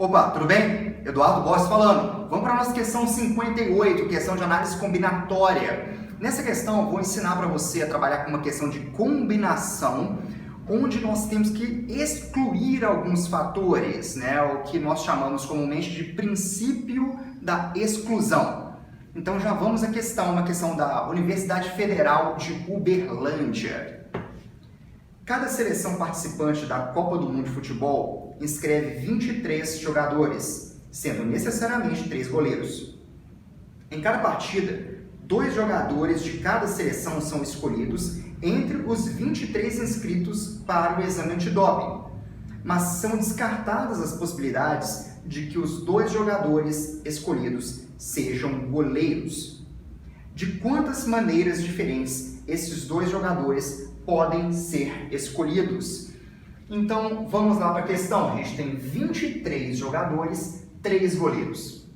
Opa, tudo bem? Eduardo Borges falando. Vamos para a nossa questão 58, questão de análise combinatória. Nessa questão, eu vou ensinar para você a trabalhar com uma questão de combinação, onde nós temos que excluir alguns fatores, né? O que nós chamamos comumente de princípio da exclusão. Então já vamos à questão, uma questão da Universidade Federal de Uberlândia. Cada seleção participante da Copa do Mundo de Futebol inscreve 23 jogadores, sendo necessariamente 3 goleiros. Em cada partida, 2 jogadores de cada seleção são escolhidos entre os 23 inscritos para o exame antidoping, mas são descartadas as possibilidades de que os 2 jogadores escolhidos sejam goleiros. De quantas maneiras diferentes esses 2 jogadores podem ser escolhidos? Então, vamos lá para a questão. A gente tem 23 jogadores, 3 goleiros.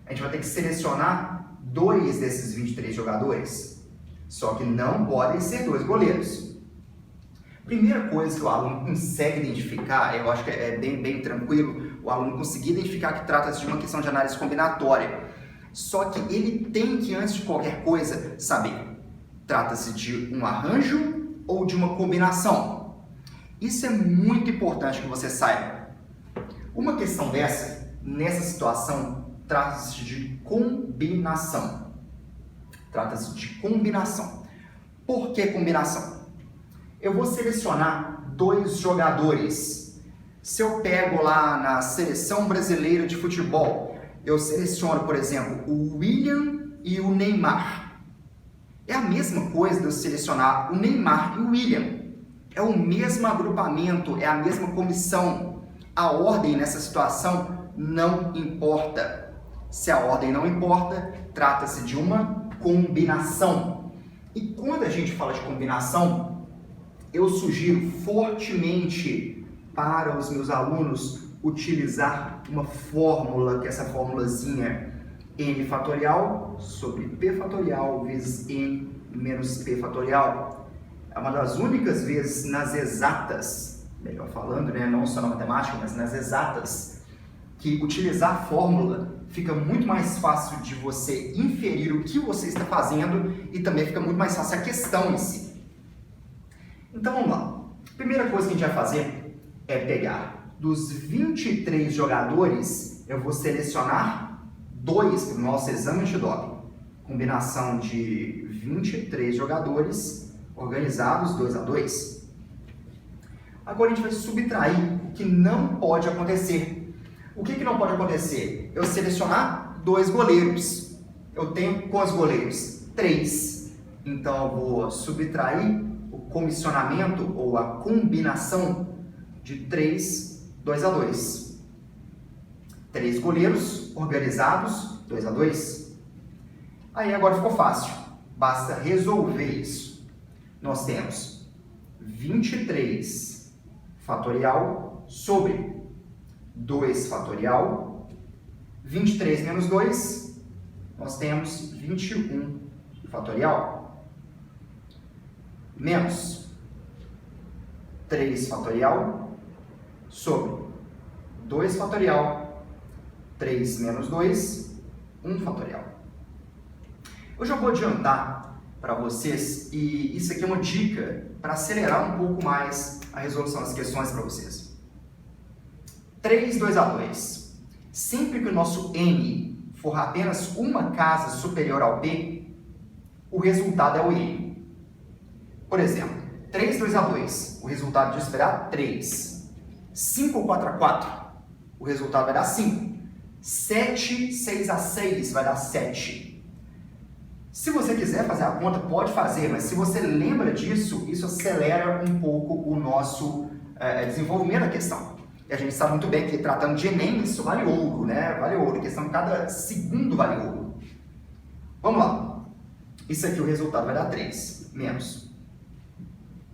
A gente vai ter que selecionar 2 desses 23 jogadores, só que não podem ser 2 goleiros. Primeira coisa que o aluno consegue identificar, eu acho que é bem tranquilo, o aluno conseguir identificar que trata-se de uma questão de análise combinatória. Só que ele tem que, antes de qualquer coisa, saber, trata-se de um arranjo ou de uma combinação. Isso é muito importante que você saiba. Uma questão nessa situação, trata-se de combinação. Trata-se de combinação. Por que combinação? Eu vou selecionar 2 jogadores. Se eu pego lá na seleção brasileira de futebol, eu seleciono, por exemplo, o William e o Neymar. É a mesma coisa de eu selecionar o Neymar e o William. É o mesmo agrupamento, é a mesma comissão. A ordem nessa situação não importa. Se a ordem não importa, trata-se de uma combinação. E quando a gente fala de combinação, eu sugiro fortemente para os meus alunos utilizar uma fórmula, que é essa formulazinha n fatorial sobre p fatorial vezes n menos p fatorial. É uma das únicas vezes nas exatas, melhor falando, né? Não só na matemática, mas nas exatas, que utilizar a fórmula fica muito mais fácil de você inferir o que você está fazendo e também fica muito mais fácil a questão em si. Então vamos lá. Primeira coisa que a gente vai fazer é pegar dos 23 jogadores, eu vou selecionar 2 para o nosso exame antidoping. Combinação de 23 jogadores organizados 2 a 2. Agora a gente vai subtrair o que não pode acontecer. O que não pode acontecer? Eu selecionar 2 goleiros. Eu tenho quantos goleiros? 3. Então eu vou subtrair o comissionamento ou a combinação de 3, 2 a 2. 3 goleiros organizados 2 a 2. Aí agora ficou fácil. Basta resolver isso. Nós temos 23 fatorial sobre 2 fatorial, 23 menos 2, nós temos 21 fatorial, menos 3 fatorial sobre 2 fatorial, 3 menos 2, 1 fatorial. Eu já vou adiantar para vocês, e isso aqui é uma dica para acelerar um pouco mais a resolução das questões para vocês. 3, 2 a 2. Sempre que o nosso n for apenas uma casa superior ao p, o resultado é o n. Por exemplo, 3, 2 a 2, o resultado disso vai dar 3. 5, 4 a 4, o resultado vai dar 5. 7, 6 a 6 vai dar 7. Se você quiser fazer a conta, pode fazer, mas se você lembra disso, isso acelera um pouco o nosso desenvolvimento da questão. E a gente sabe muito bem que, tratando de Enem, isso vale ouro, né? Vale ouro. A questão de cada segundo vale ouro. Vamos lá. Isso aqui, o resultado vai dar 3, menos.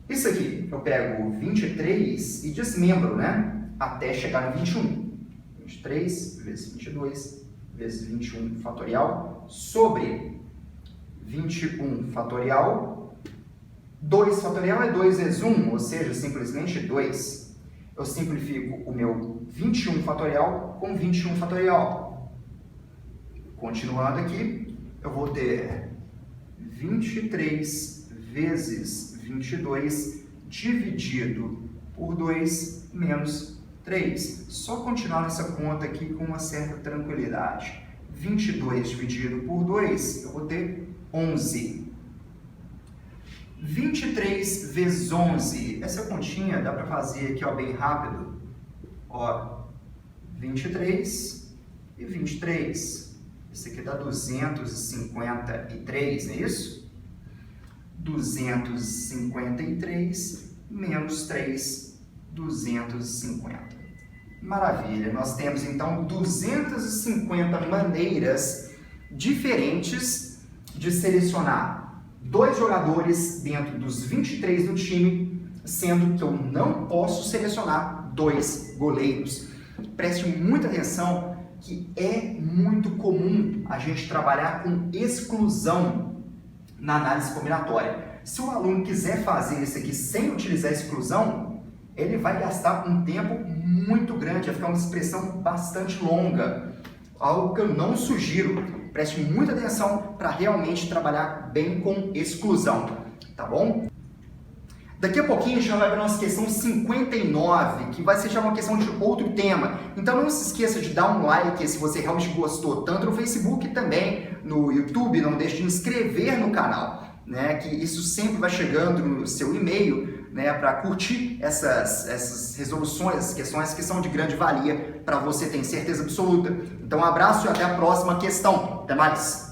Isso aqui, eu pego 23 e desmembro, né? Até chegar no 21. 23 vezes 22 vezes 21 fatorial sobre 21 fatorial, 2 fatorial é 2 vezes 1, ou seja, simplesmente 2. eu simplifico o meu 21 fatorial com 21 fatorial. Continuando aqui, eu vou ter 23 vezes 22 dividido por 2 menos 3. Só continuar nessa conta aqui com uma certa tranquilidade. 22 dividido por 2, eu vou ter 11. 23 vezes 11, essa continha dá para fazer aqui, ó, bem rápido. Ó, 23 e 23. Isso aqui dá 253, não é isso? 253 menos 3, 250. Maravilha, nós temos então 250 maneiras diferentes de selecionar dois jogadores dentro dos 23 do time, sendo que eu não posso selecionar dois goleiros. Preste muita atenção que é muito comum a gente trabalhar com exclusão na análise combinatória. Se o aluno quiser fazer isso aqui sem utilizar exclusão, ele vai gastar um tempo muito grande, vai ficar uma expressão bastante longa, algo que eu não sugiro. Preste muita atenção para realmente trabalhar bem com exclusão, tá bom? Daqui a pouquinho a gente vai ver a nossa questão 59, que vai ser já uma questão de outro tema. Então não se esqueça de dar um like se você realmente gostou, tanto no Facebook também no YouTube. Não deixe de inscrever no canal, né? Que isso sempre vai chegando no seu e-mail, né? Para curtir essas resoluções, essas questões que são de grande valia para você, tenho certeza absoluta. Então um abraço e até a próxima questão. Até mais!